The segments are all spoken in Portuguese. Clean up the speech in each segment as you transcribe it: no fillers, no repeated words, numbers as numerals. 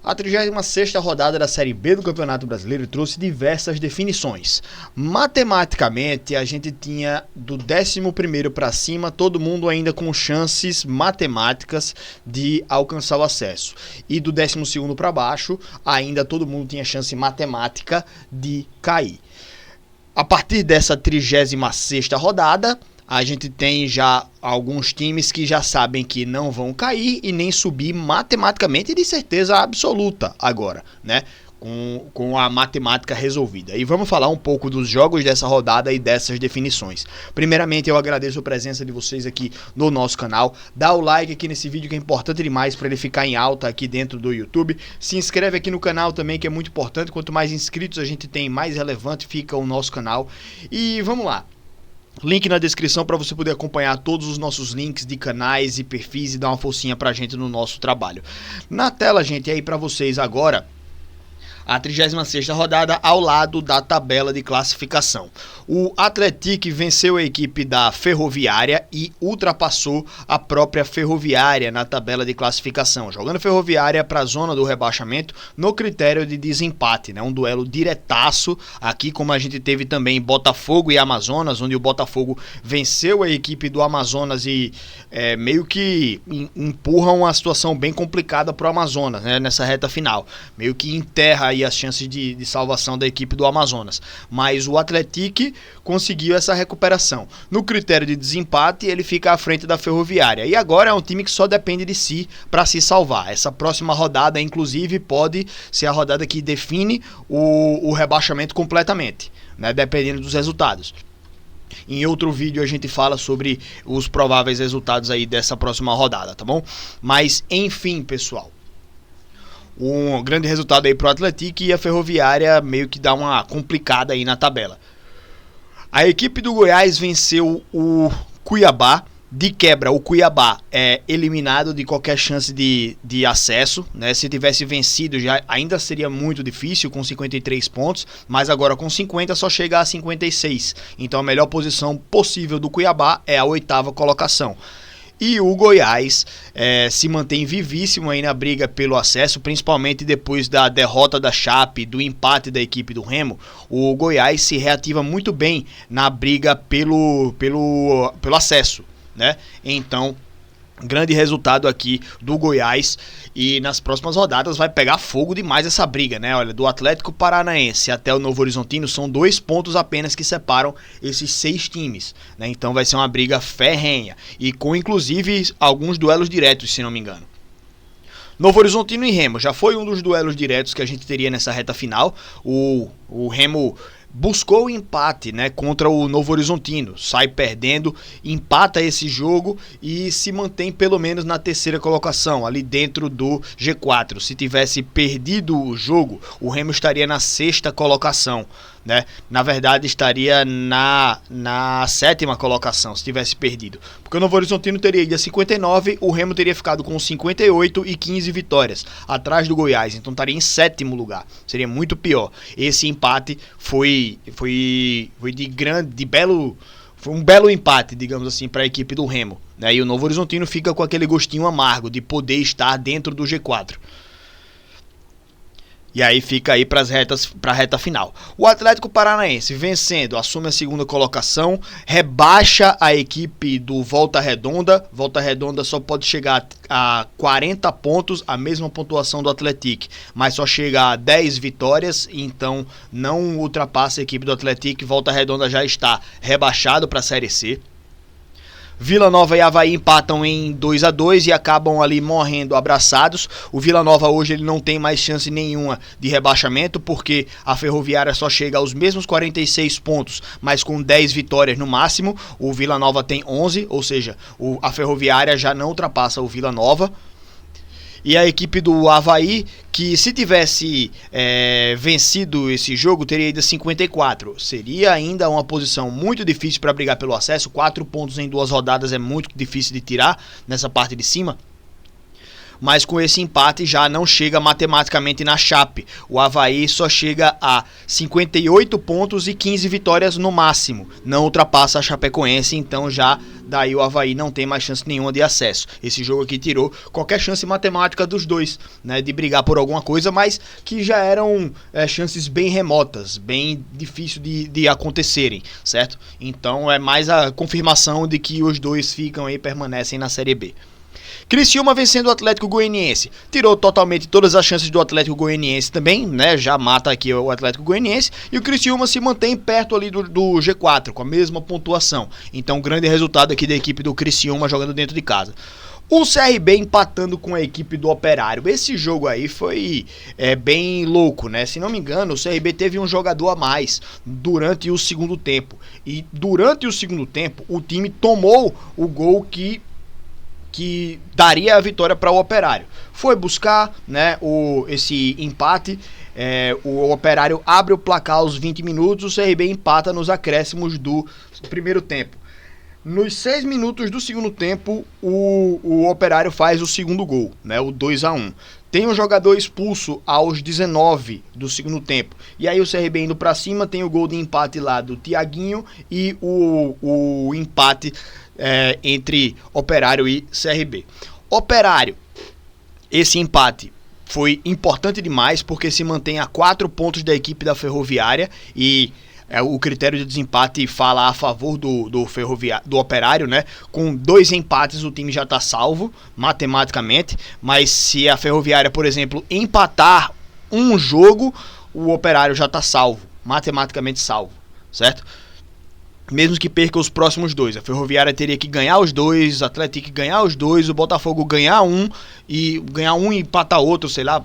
A 36ª rodada da Série B do Campeonato Brasileiro trouxe diversas definições. Matematicamente, a gente tinha do 11º para cima, todo mundo ainda com chances matemáticas de alcançar o acesso. E do 12º para baixo, ainda todo mundo tinha chance matemática de cair. A partir dessa 36ª rodada, a gente tem já alguns times que já sabem que não vão cair e nem subir matematicamente de certeza absoluta agora, né? Com a matemática resolvida. E vamos falar um pouco dos jogos dessa rodada e dessas definições. Primeiramente, eu agradeço a presença de vocês aqui no nosso canal. Dá o like aqui nesse vídeo que é importante demais para ele ficar em alta aqui dentro do YouTube. Se inscreve aqui no canal também, que é muito importante. Quanto mais inscritos a gente tem, mais relevante fica o nosso canal. E vamos lá. Link na descrição para você poder acompanhar todos os nossos links de canais e perfis e dar uma forcinha pra gente no nosso trabalho. Na tela, gente, aí para vocês agora a 36ª rodada ao lado da tabela de classificação. O Atlético venceu a equipe da Ferroviária e ultrapassou a própria Ferroviária na tabela de classificação, jogando Ferroviária para a zona do rebaixamento no critério de desempate, né? Um duelo diretaço aqui, como a gente teve também Botafogo e Amazonas, onde o Botafogo venceu a equipe do Amazonas e meio que empurra uma situação bem complicada para o Amazonas, né? Nessa reta final, meio que enterra aí as chances de salvação da equipe do Amazonas. Mas o Atlético conseguiu essa recuperação. No critério de desempate, ele fica à frente da Ferroviária. E agora é um time que só depende de si para se salvar. Essa próxima rodada, inclusive, pode ser a rodada que define o rebaixamento completamente, né? Dependendo dos resultados. Em outro vídeo a gente fala sobre os prováveis resultados aí dessa próxima rodada, tá bom? Mas, enfim, pessoal. Um grande resultado aí pro Atlético e a Ferroviária meio que dá uma complicada aí na tabela. A equipe do Goiás venceu o Cuiabá. De quebra, o Cuiabá é eliminado de qualquer chance de acesso, né? Se tivesse vencido já ainda seria muito difícil com 53 pontos, mas agora com 50 só chega a 56. Então a melhor posição possível do Cuiabá é a 8ª colocação. E o Goiás se mantém vivíssimo aí na briga pelo acesso, principalmente depois da derrota da Chape, do empate da equipe do Remo. O Goiás se reativa muito bem na briga pelo acesso, né? Então, grande resultado aqui do Goiás e nas próximas rodadas vai pegar fogo demais essa briga, né? Olha, do Atlético Paranaense até o Novo Horizontino são 2 pontos apenas que separam esses 6 times, né? Então vai ser uma briga ferrenha e com inclusive alguns duelos diretos, se não me engano. Novo Horizontino e Remo já foi um dos duelos diretos que a gente teria nessa reta final. O Remo buscou o empate, né, contra o Novo Horizontino, sai perdendo, empata esse jogo e se mantém pelo menos na 3ª colocação, ali dentro do G4. Se tivesse perdido o jogo, o Remo estaria na 6ª colocação, né? Na verdade estaria na 7ª colocação se tivesse perdido, porque o Novo Horizontino teria ido a 59, o Remo teria ficado com 58 e 15 vitórias, atrás do Goiás, então estaria em 7º lugar, seria muito pior. Esse empate foi um belo empate, digamos assim, para a equipe do Remo, né? E o Novo Horizontino fica com aquele gostinho amargo de poder estar dentro do G4. E aí fica aí para a reta final. O Atlético Paranaense vencendo, assume a 2ª colocação, rebaixa a equipe do Volta Redonda. Volta Redonda só pode chegar a 40 pontos, a mesma pontuação do Atlético, mas só chega a 10 vitórias, então não ultrapassa a equipe do Atlético. Volta Redonda já está rebaixado para a Série C. Vila Nova e Avaí empatam em 2-2 e acabam ali morrendo abraçados. O Vila Nova hoje ele não tem mais chance nenhuma de rebaixamento, porque a Ferroviária só chega aos mesmos 46 pontos, mas com 10 vitórias no máximo. O Vila Nova tem 11, ou seja, a Ferroviária já não ultrapassa o Vila Nova. E a equipe do Avaí, que se tivesse vencido esse jogo, teria ido a 54. Seria ainda uma posição muito difícil para brigar pelo acesso. 4 pontos em 2 rodadas é muito difícil de tirar nessa parte de cima. mas com esse empate já não chega matematicamente na Chape. O Avaí só chega a 58 pontos e 15 vitórias no máximo, não ultrapassa a Chapecoense, então já daí o Avaí não tem mais chance nenhuma de acesso. Esse jogo aqui tirou qualquer chance matemática dos dois, né, de brigar por alguma coisa, mas que já eram chances bem remotas, bem difícil de acontecerem, certo? Então é mais a confirmação de que os dois ficam aí, permanecem na Série B. Criciúma vencendo o Atlético Goianiense. Tirou totalmente todas as chances do Atlético Goianiense também, né? Já mata aqui o Atlético Goianiense. E o Criciúma se mantém perto ali do G4, com a mesma pontuação. Então, grande resultado aqui da equipe do Criciúma jogando dentro de casa. O CRB empatando com a equipe do Operário. Esse jogo aí foi bem louco, né? Se não me engano, o CRB teve um jogador a mais durante o segundo tempo. E durante o segundo tempo, o time tomou o gol que daria a vitória para o Operário. Foi buscar, né, esse empate. O Operário abre o placar aos 20 minutos, o CRB empata nos acréscimos do primeiro tempo. Nos 6 minutos do segundo tempo, o Operário faz o segundo gol, né, o 2-1. Tem um jogador expulso aos 19 do segundo tempo. E aí o CRB indo para cima, tem o gol de empate lá do Thiaguinho e o empate entre Operário e CRB. Operário, esse empate foi importante demais porque se mantém a 4 pontos da equipe da Ferroviária e o critério de desempate fala a favor do Operário, né? Com 2 empates o time já está salvo matematicamente, mas se a Ferroviária, por exemplo, empatar um jogo, o Operário já está salvo, matematicamente salvo, certo? Mesmo que perca os próximos 2. A Ferroviária teria que ganhar os 2, o Atlético ganhar os 2, o Botafogo ganhar um e empatar outro, sei lá,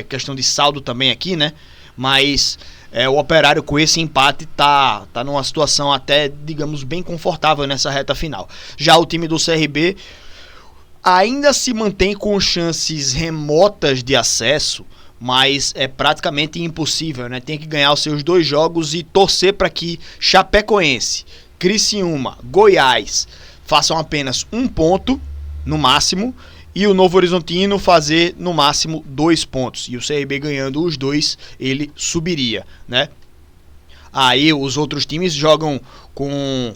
questão de saldo também aqui, né? Mas o Operário com esse empate tá numa situação até, digamos, bem confortável nessa reta final. Já o time do CRB ainda se mantém com chances remotas de acesso, mas é praticamente impossível, né? Tem que ganhar os seus 2 jogos e torcer para que Chapecoense, Criciúma, Goiás façam apenas 1 ponto no máximo e o Novo Horizontino fazer no máximo 2 pontos. E o CRB ganhando os 2, ele subiria, né? Aí os outros times jogam com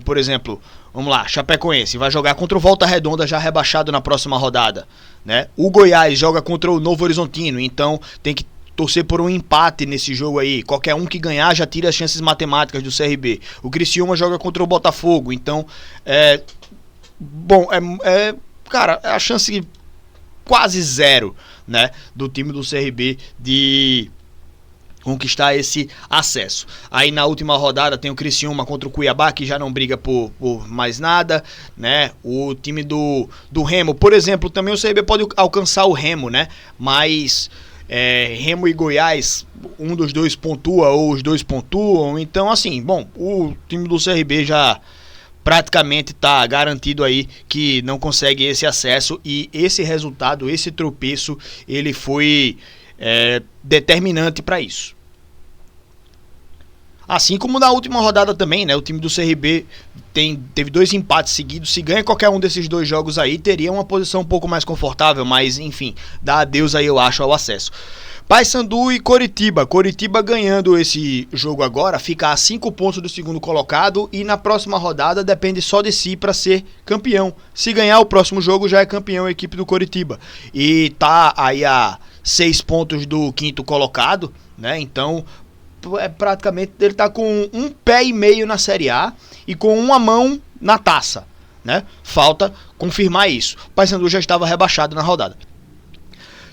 por exemplo, vamos lá, Chapecoense vai jogar contra o Volta Redonda já rebaixado na próxima rodada, né? O Goiás joga contra o Novo Horizontino, então tem que torcer por um empate nesse jogo aí. Qualquer um que ganhar já tira as chances matemáticas do CRB. O Criciúma joga contra o Botafogo, então cara, a chance quase zero, né, do time do CRB de conquistar esse acesso. Aí na última rodada tem o Criciúma contra o Cuiabá, que já não briga por mais nada, né? O time do Remo, por exemplo, também o CRB pode alcançar o Remo, né? Mas Remo e Goiás, um dos dois pontua ou os dois pontuam. Então, assim, bom, o time do CRB já praticamente está garantido aí que não consegue esse acesso, e esse resultado, esse tropeço, ele foi determinante para isso. Assim como na última rodada também, né? O time do CRB teve 2 empates seguidos. Se ganha qualquer um desses 2 jogos aí, teria uma posição um pouco mais confortável, mas enfim, dá adeus aí, eu acho, ao acesso. Paysandu e Coritiba. Coritiba ganhando esse jogo agora, fica a 5 pontos do segundo colocado e na próxima rodada depende só de si para ser campeão. Se ganhar o próximo jogo, já é campeão a equipe do Coritiba. E tá aí a 6 pontos do quinto colocado, né? Então, praticamente ele tá com 1 pé e meio na Série A e com uma mão na taça, né? Falta confirmar isso. O Paysandu já estava rebaixado na rodada.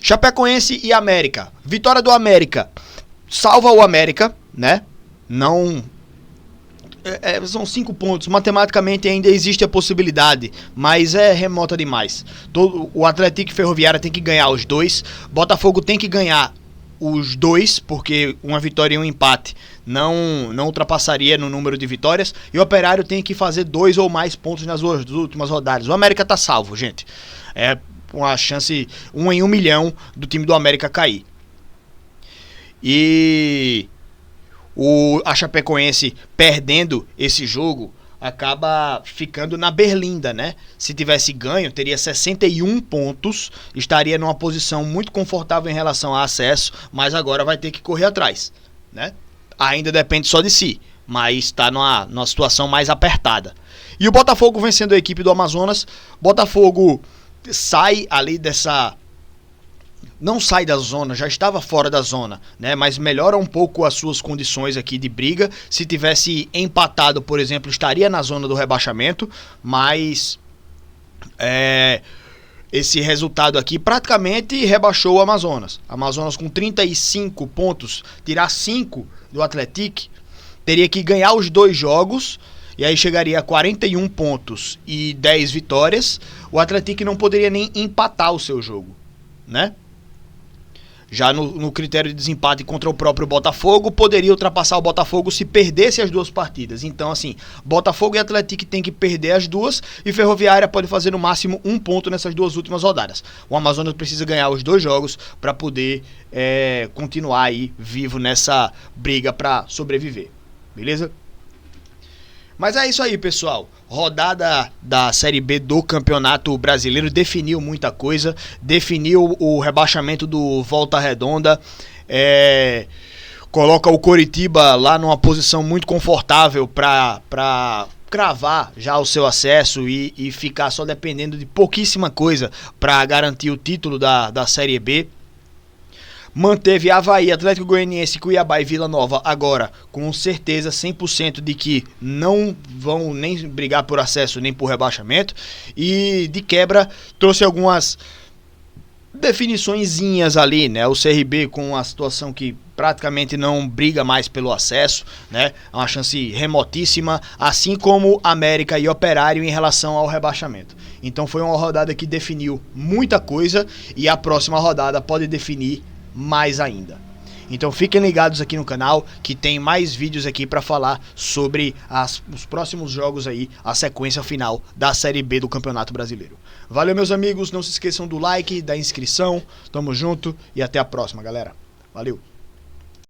Chapecoense e América. Vitória do América salva o América, né? Não são 5 pontos. Matematicamente ainda existe a possibilidade, mas é remota demais. O Atlético e Ferroviária tem que ganhar os 2. Botafogo tem que ganhar os 2, porque uma vitória e um empate não ultrapassaria no número de vitórias. E o Operário tem que fazer 2 ou mais pontos nas últimas rodadas. O América tá salvo, gente. É uma chance 1 em 1 milhão do time do América cair. E a Chapecoense perdendo esse jogo, acaba ficando na berlinda, né? Se tivesse ganho, teria 61 pontos, estaria numa posição muito confortável em relação a acesso, mas agora vai ter que correr atrás, né? Ainda depende só de si, mas está numa situação mais apertada. E o Botafogo vencendo a equipe do Amazonas. Botafogo sai ali dessa... Não sai da zona, já estava fora da zona, né? Mas melhora um pouco as suas condições aqui de briga. Se tivesse empatado, por exemplo, estaria na zona do rebaixamento, mas esse resultado aqui praticamente rebaixou o Amazonas. Amazonas com 35 pontos, tirar 5 do Atlético, teria que ganhar os 2 jogos, e aí chegaria a 41 pontos e 10 vitórias. O Atlético não poderia nem empatar o seu jogo, né? Já no critério de desempate contra o próprio Botafogo, poderia ultrapassar o Botafogo se perdesse as 2 partidas. Então, assim, Botafogo e Atlético tem que perder as 2 e Ferroviária pode fazer no máximo 1 ponto nessas 2 últimas rodadas. O Amazonas precisa ganhar os 2 jogos para poder continuar aí vivo nessa briga para sobreviver. Beleza? Mas é isso aí, pessoal. Rodada da Série B do Campeonato Brasileiro definiu muita coisa. Definiu o rebaixamento do Volta Redonda. Coloca o Coritiba lá numa posição muito confortável para cravar já o seu acesso e ficar só dependendo de pouquíssima coisa para garantir o título da Série B. Manteve Avaí, Atlético Goianiense, Cuiabá e Vila Nova agora com certeza 100% de que não vão nem brigar por acesso nem por rebaixamento. E de quebra trouxe algumas definiçõezinhas ali, né? O CRB com a situação que praticamente não briga mais pelo acesso, né? É uma chance remotíssima, assim como América e Operário em relação ao rebaixamento. Então foi uma rodada que definiu muita coisa e a próxima rodada pode definir mais ainda. Então fiquem ligados aqui no canal que tem mais vídeos aqui para falar sobre os próximos jogos aí, a sequência final da Série B do Campeonato Brasileiro. Valeu, meus amigos, não se esqueçam do like, da inscrição, tamo junto e até a próxima, galera. Valeu!